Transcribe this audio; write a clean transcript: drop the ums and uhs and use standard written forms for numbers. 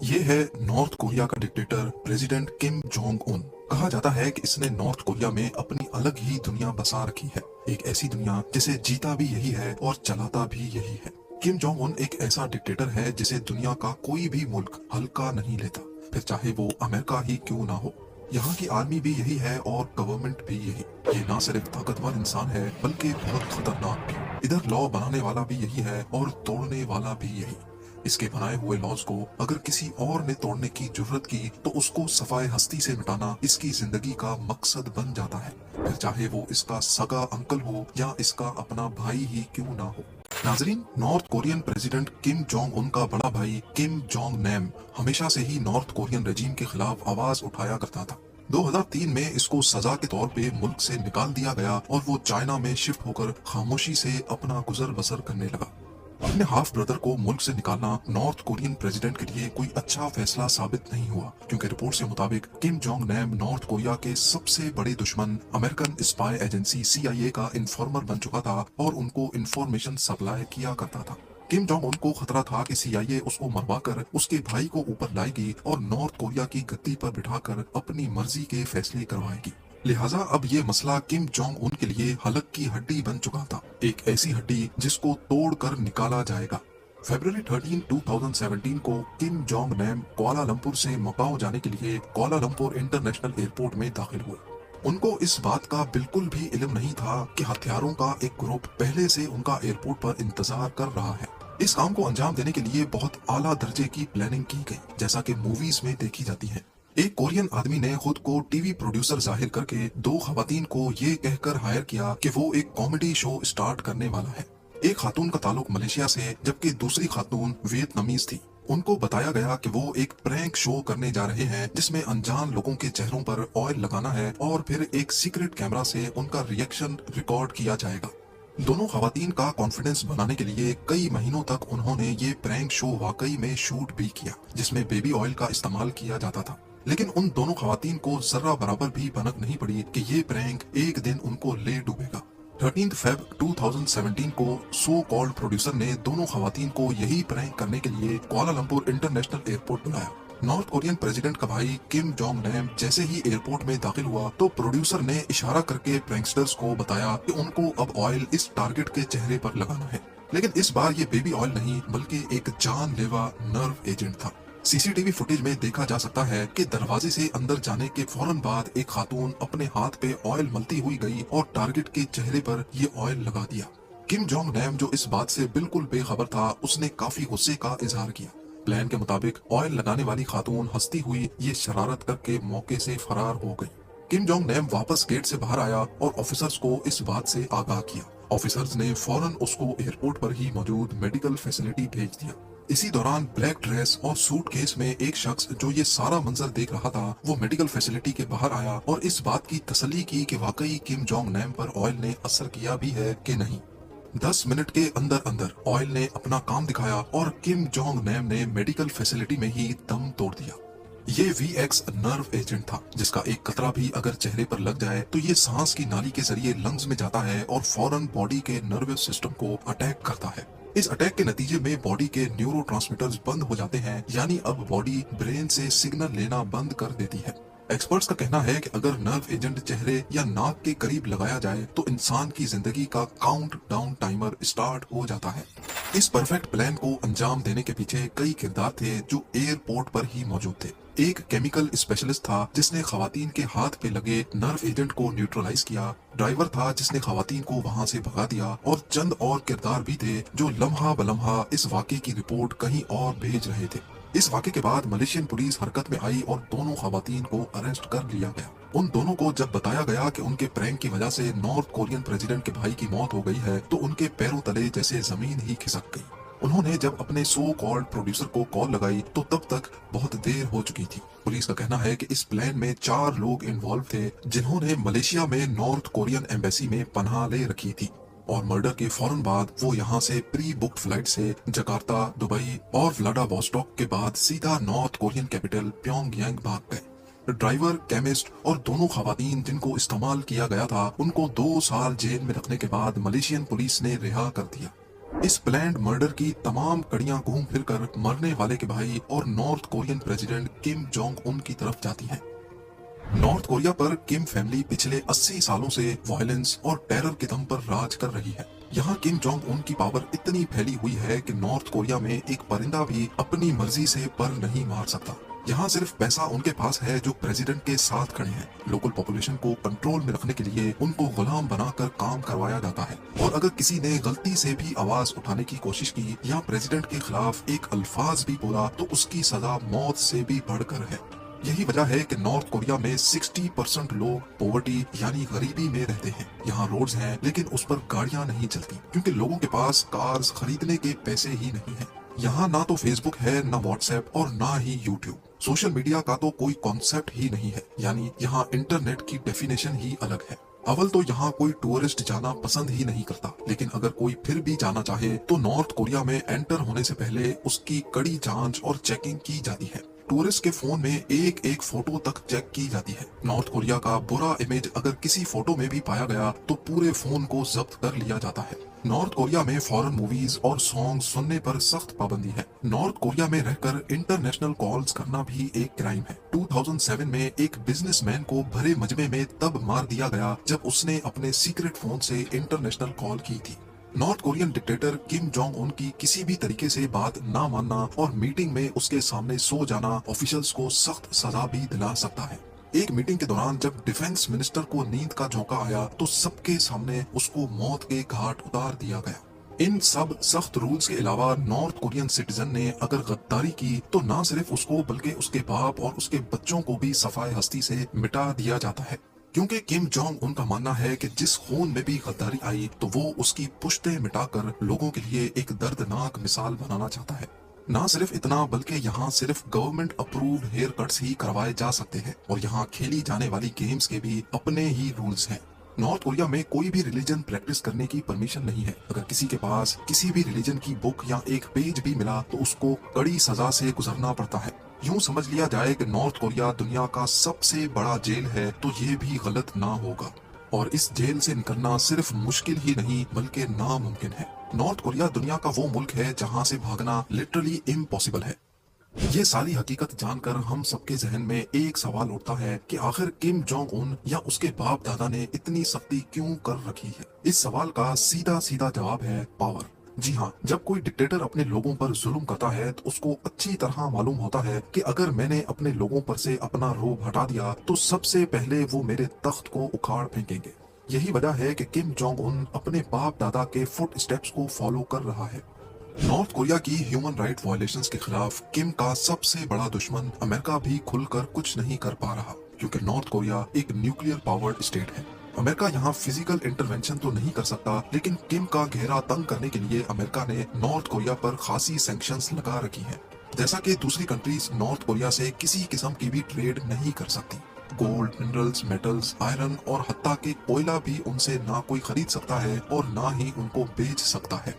ये है north Korea का dictator president Kim Jong Un. कहा जाता है कि इसने नॉर्थ कोरिया में अपनी अलग ही दुनिया बसा रखी है, एक ऐसी दुनिया जिसे जीता भी यही है और चलाता भी यही है। किम जोंग उन एक ऐसा डिक्टेटर है जिसे दुनिया का कोई भी मुल्क हल्का नहीं लेता, फिर चाहे वो अमेरिका ही क्यों ना हो। यहाँ की आर्मी भी यही है और गवर्नमेंट भी यही। ये ना सिर्फ ताकतवर इंसान है बल्कि बहुत खतरनाक भी। इधर लॉ बनाने वाला भी यही है और तोड़ने वाला भी यही। इसके बनाए हुए लॉज को अगर किसी और ने तोड़ने की जुर्रत की तो उसको सफाए हस्ती से मिटाना इसकी जिंदगी का मकसद बन जाता है, फिर चाहे वो इसका सगा अंकल हो या इसका अपना भाई ही क्यों ना हो। नाजरीन, north Korean president Kim Jong Un का बड़ा भाई किम जोंग नैम हमेशा से ही नॉर्थ कोरियन रजीम के खिलाफ आवाज उठाया करता था। 2003 में इसको सजा के तौर पे मुल्क से निकाल दिया गया और वो चाइना में शिफ्ट होकर खामोशी से अपना गुजर बसर करने लगा। अपने हाफ ब्रदर को मुल्क से निकालना नॉर्थ कोरियन प्रेसिडेंट के लिए कोई अच्छा फैसला साबित नहीं हुआ, क्योंकि रिपोर्ट के मुताबिक Kim Jong Nam North Korea के सबसे बड़े दुश्मन अमेरिकन स्पाई एजेंसी CIA का इन्फॉर्मर बन चुका था और उनको इन्फॉर्मेशन सप्लाई किया करता था। किम जोंग उन को खतरा था कि CIA उसको मरवाकर उसके भाई को ऊपर लाएगी और नॉर्थ कोरिया की गद्दी पर बिठाकर अपनी मर्जी के फैसले करवाएगी। लिहाजा अब ये मसला किम जोंग उन के लिए हलक की हड्डी बन चुका था, एक ऐसी हड्डी जिसको तोड़कर निकाला जाएगा। फरवरी 13, 2017 को किम जोंग नैम कुआलालंपुर से मकाओ जाने के लिए कुआलालंपुर इंटरनेशनल एयरपोर्ट में दाखिल हुए। उनको इस बात का बिल्कुल भी इल्म नहीं था कि हथियारों का एक ग्रुप पहले से उनका एयरपोर्ट पर इंतजार कर रहा है। इस काम को अंजाम देने के लिए बहुत आला दर्जे की प्लानिंग की गई, जैसा कि मूवीज में देखी जाती है। एक कोरियन आदमी ने खुद को टीवी प्रोड्यूसर जाहिर करके दो खवातीन को ये कहकर हायर किया कि वो एक कॉमेडी शो स्टार्ट करने वाला है। एक खातून का ताल्लुक मलेशिया से जबकि दूसरी खातून वियतनामीज थी। उनको बताया गया कि वो एक प्रैंक शो करने जा रहे हैं जिसमें अनजान लोगों के चेहरों पर ऑयल लगाना है और फिर एक सीक्रेट कैमरा से उनका रिएक्शन रिकॉर्ड किया जाएगा। दोनों खवातीन का कॉन्फिडेंस बनाने के लिए कई महीनों तक उन्होंने ये प्रैंक शो वाकई में शूट भी किया, जिसमें बेबी ऑयल का इस्तेमाल किया जाता था। लेकिन उन दोनों खवातीन को जर्रा बराबर भी भनक नहीं पड़ी कि ये प्रैंक एक दिन उनको ले डूबेगा। 13 फेब 2017 को सो कॉल्ड प्रोड्यूसर ने दोनों खवातीन को यही प्रैंक करने के लिए कुआलालंपुर इंटरनेशनल एयरपोर्ट बुलाया। नॉर्थ कोरियन प्रेसिडेंट का भाई किम जोंग नैम जैसे ही एयरपोर्ट में दाखिल हुआ तो प्रोड्यूसर ने इशारा करके प्रैंकस्टर्स को बताया कि उनको अब ऑयल इस टारगेट के चेहरे पर लगाना है। लेकिन इस बार ये बेबी ऑयल नहीं बल्कि एक जानलेवा नर्व एजेंट था। CCTV फुटेज में देखा जा सकता है कि दरवाजे से अंदर जाने के फौरन बाद एक खातून अपने हाथ पे ऑयल मलती हुई गई और टारगेट के चेहरे पर ये ऑयल लगा दिया। किम जोंग नैम जो इस बात से बिल्कुल बेखबर था, उसने काफी गुस्से का इजहार किया। प्लान के मुताबिक ऑयल लगाने वाली खातून हंसती हुई ये शरारत करके मौके से फरार हो गई। किम जोंग नैम वापस गेट से बाहर आया और ऑफिसर्स को इस बात से आगाह किया। ऑफिसर्स ने फौरन उसको एयरपोर्ट पर ही मौजूद मेडिकल फैसिलिटी भेज दिया। इसी दौरान ब्लैक ड्रेस और सूटकेस में एक शख्स जो ये सारा मंजर देख रहा था, वो मेडिकल फैसिलिटी के बाहर आया और इस बात की तसल्ली की कि वाकई किम जोंग नैम पर ऑयल ने असर किया भी है कि नहीं। 10 मिनट के अंदर अंदर ऑयल ने अपना काम दिखाया और किम जोंग नैम ने मेडिकल फैसिलिटी में ही दम तोड़ दिया। ये VX नर्व एजेंट था जिसका एक कतरा भी अगर चेहरे पर लग जाए तो ये सांस की नाली के जरिए लंग्स में जाता है और फौरन बॉडी के नर्वस सिस्टम को अटैक करता है। इस अटैक के नतीजे में बॉडी के न्यूरोट्रांसमीटर्स बंद हो जाते हैं, यानी अब बॉडी ब्रेन से सिग्नल लेना बंद कर देती है। एक्सपर्ट्स का कहना है कि अगर नर्व एजेंट चेहरे या नाक के करीब लगाया जाए तो इंसान की जिंदगी का काउंट डाउन टाइमर स्टार्ट हो जाता है। इस परफेक्ट प्लान को अंजाम देने के पीछे कई किरदार थे जो एयरपोर्ट पर ही मौजूद थे। एक केमिकल स्पेशलिस्ट था जिसने खवातीन के हाथ पे लगे नर्व एजेंट को न्यूट्रलाइज किया। ड्राइवर था जिसने खवातीन को वहां से भगा दिया और चंद और किरदार भी थे जो लम्हा बलम्हा इस वाक़े की रिपोर्ट कहीं और भेज रहे थे। इस वाक़े के बाद मलेशियन पुलिस हरकत में आई और दोनों खवातीन को अरेस्ट कर लिया गया। उन दोनों को जब बताया गया कि उनके प्रैंक की वजह से नॉर्थ कोरियन प्रेसिडेंट के भाई की मौत हो गई है तो उनके पैरों तले जैसे जमीन ही खिसक गई। उन्होंने जब अपने सो कॉल्ड प्रोड्यूसर को कॉल लगाई तो तब तक बहुत देर हो चुकी थी। पुलिस का कहना है कि इस प्लान में 4 लोग इन्वॉल्व थे जिन्होंने मलेशिया में नॉर्थ कोरियन एम्बेसी में पनाह ले रखी थी और मर्डर के फौरन बाद वो यहाँ से प्री बुक्ड फ्लाइट से जकार्ता, दुबई और व्लादिवोस्टॉक के बाद सीधा नॉर्थ कोरियन कैपिटल प्योंगयांग भाग गए। ड्राइवर, केमिस्ट और दोनों खवातीन जिनको इस्तेमाल किया गया था उनको 2 साल जेल में रखने के बाद मलेशियन पुलिस ने रिहा कर दिया। इस प्लान्ड मर्डर की तमाम कड़ियां घूम फिर कर मरने वाले के भाई और north Korean president Kim Jong Un की तरफ जाती हैं। नॉर्थ कोरिया पर किम फैमिली पिछले 80 सालों से वायलेंस और टेरर के दम पर राज कर रही है। यहाँ किम जोंग उन की पावर इतनी फैली हुई है कि नॉर्थ कोरिया में एक परिंदा भी अपनी मर्जी से पर नहीं मार सकता। यहाँ सिर्फ पैसा उनके पास है जो प्रेसिडेंट के साथ खड़े हैं। लोकल पॉपुलेशन को कंट्रोल में रखने के लिए उनको गुलाम बनाकर काम करवाया जाता है, और अगर किसी ने गलती से भी आवाज उठाने की कोशिश की या प्रेसिडेंट के खिलाफ एक अल्फाज भी बोला तो उसकी सजा मौत से भी बढ़कर है। यही वजह है कि नॉर्थ कोरिया में 60% लोग पॉवर्टी यानी गरीबी में रहते हैं। यहाँ रोड्स हैं लेकिन उस पर गाड़ियाँ नहीं चलती क्योंकि लोगों के पास कार्स खरीदने के पैसे ही नहीं है। यहाँ ना तो फेसबुक है, ना व्हाट्सएप और ना ही यूट्यूब। सोशल मीडिया का तो कोई कॉन्सेप्ट ही नहीं है, यानी यहाँ इंटरनेट की डेफिनेशन ही अलग है। अव्वल तो यहाँ कोई टूरिस्ट जाना पसंद ही नहीं करता, लेकिन अगर कोई फिर भी जाना चाहे तो नॉर्थ कोरिया में एंटर होने से पहले उसकी कड़ी जांच और चेकिंग की जाती है। टूरिस्ट के फोन में एक एक फोटो तक चेक की जाती है। नॉर्थ कोरिया का बुरा इमेज अगर किसी फोटो में भी पाया गया तो पूरे फोन को जब्त कर लिया जाता है। नॉर्थ कोरिया में फॉरेन मूवीज और सॉन्ग सुनने पर सख्त पाबंदी है। नॉर्थ कोरिया में रहकर इंटरनेशनल कॉल्स करना भी एक क्राइम है। 2007 में एक बिजनेसमैन को भरे मजमे में तब मार दिया गया जब उसने अपने सीक्रेट फोन से इंटरनेशनल कॉल की थी। North Korean dictator Kim Jong Un की किसी भी तरीके से बात ना मानना और मीटिंग में उसके सामने सो जाना ऑफिशियल्स को सख्त सजा भी दिला सकता है। एक मीटिंग के दौरान जब डिफेंस मिनिस्टर को नींद का झोंका आया तो सबके सामने उसको मौत के घाट उतार दिया गया। इन सब सख्त रूल्स के अलावा नॉर्थ कोरियन सिटीजन ने अगर गद्दारी की तो न सिर्फ उसको बल्कि उसके बाप और उसके बच्चों को भी सफाई हस्ती से मिटा दिया जाता है, क्योंकि किम जोंग उनका मानना है कि जिस खून में भी गद्दारी आई तो वो उसकी पुश्तें मिटाकर लोगों के लिए एक दर्दनाक मिसाल बनाना चाहता है। ना सिर्फ इतना बल्कि यहाँ सिर्फ गवर्नमेंट अप्रूव्ड हेयर कट्स ही करवाए जा सकते हैं और यहाँ खेली जाने वाली गेम्स के भी अपने ही रूल्स हैं। नॉर्थ कोरिया में कोई भी रिलीजन प्रैक्टिस करने की परमिशन नहीं है। अगर किसी के पास किसी भी रिलीजन की बुक या एक पेज भी मिला तो उसको कड़ी सजा से गुजरना पड़ता है। यूं समझ लिया जाए कि नॉर्थ कोरिया दुनिया का सबसे बड़ा जेल है तो ये भी गलत ना होगा, और इस जेल से निकलना सिर्फ मुश्किल ही नहीं बल्कि नामुमकिन है। नॉर्थ कोरिया दुनिया का वो मुल्क है जहां से भागना लिटरली इम्पॉसिबल है। ये सारी हकीकत जानकर हम सबके जहन में एक सवाल उठता है कि आखिर किम जोंग उन या उसके बाप दादा ने इतनी सख्ती क्यों कर रखी है। इस सवाल का सीधा सीधा जवाब है पावर। जी हाँ, जब कोई डिक्टेटर अपने लोगों पर जुल्म करता है तो उसको अच्छी तरह मालूम होता है कि अगर मैंने अपने लोगों पर से अपना रोब हटा दिया तो सबसे पहले वो मेरे तख्त को उखाड़ फेंकेंगे। यही वजह है कि किम जोंग उन अपने बाप दादा के फुट स्टेप्स को फॉलो कर रहा है। नॉर्थ कोरिया की ह्यूमन राइट वायलेशंस के खिलाफ किम का सबसे बड़ा दुश्मन अमेरिका भी खुलकर कुछ नहीं कर पा रहा, क्योंकि नॉर्थ कोरिया एक न्यूक्लियर पावर्ड स्टेट है। अमेरिका यहाँ फिजिकल इंटरवेंशन तो नहीं कर सकता, लेकिन किम का घेरा तंग करने के लिए अमेरिका ने नॉर्थ कोरिया पर खासी सैंक्शंस लगा रखी हैं। जैसा कि दूसरी कंट्रीज नॉर्थ कोरिया से किसी किस्म की भी ट्रेड नहीं कर सकती। गोल्ड, मिनरल्स, मेटल्स, आयरन और हत्ता के कोयला भी उनसे ना कोई खरीद सकता है और ना ही उनको बेच सकता है।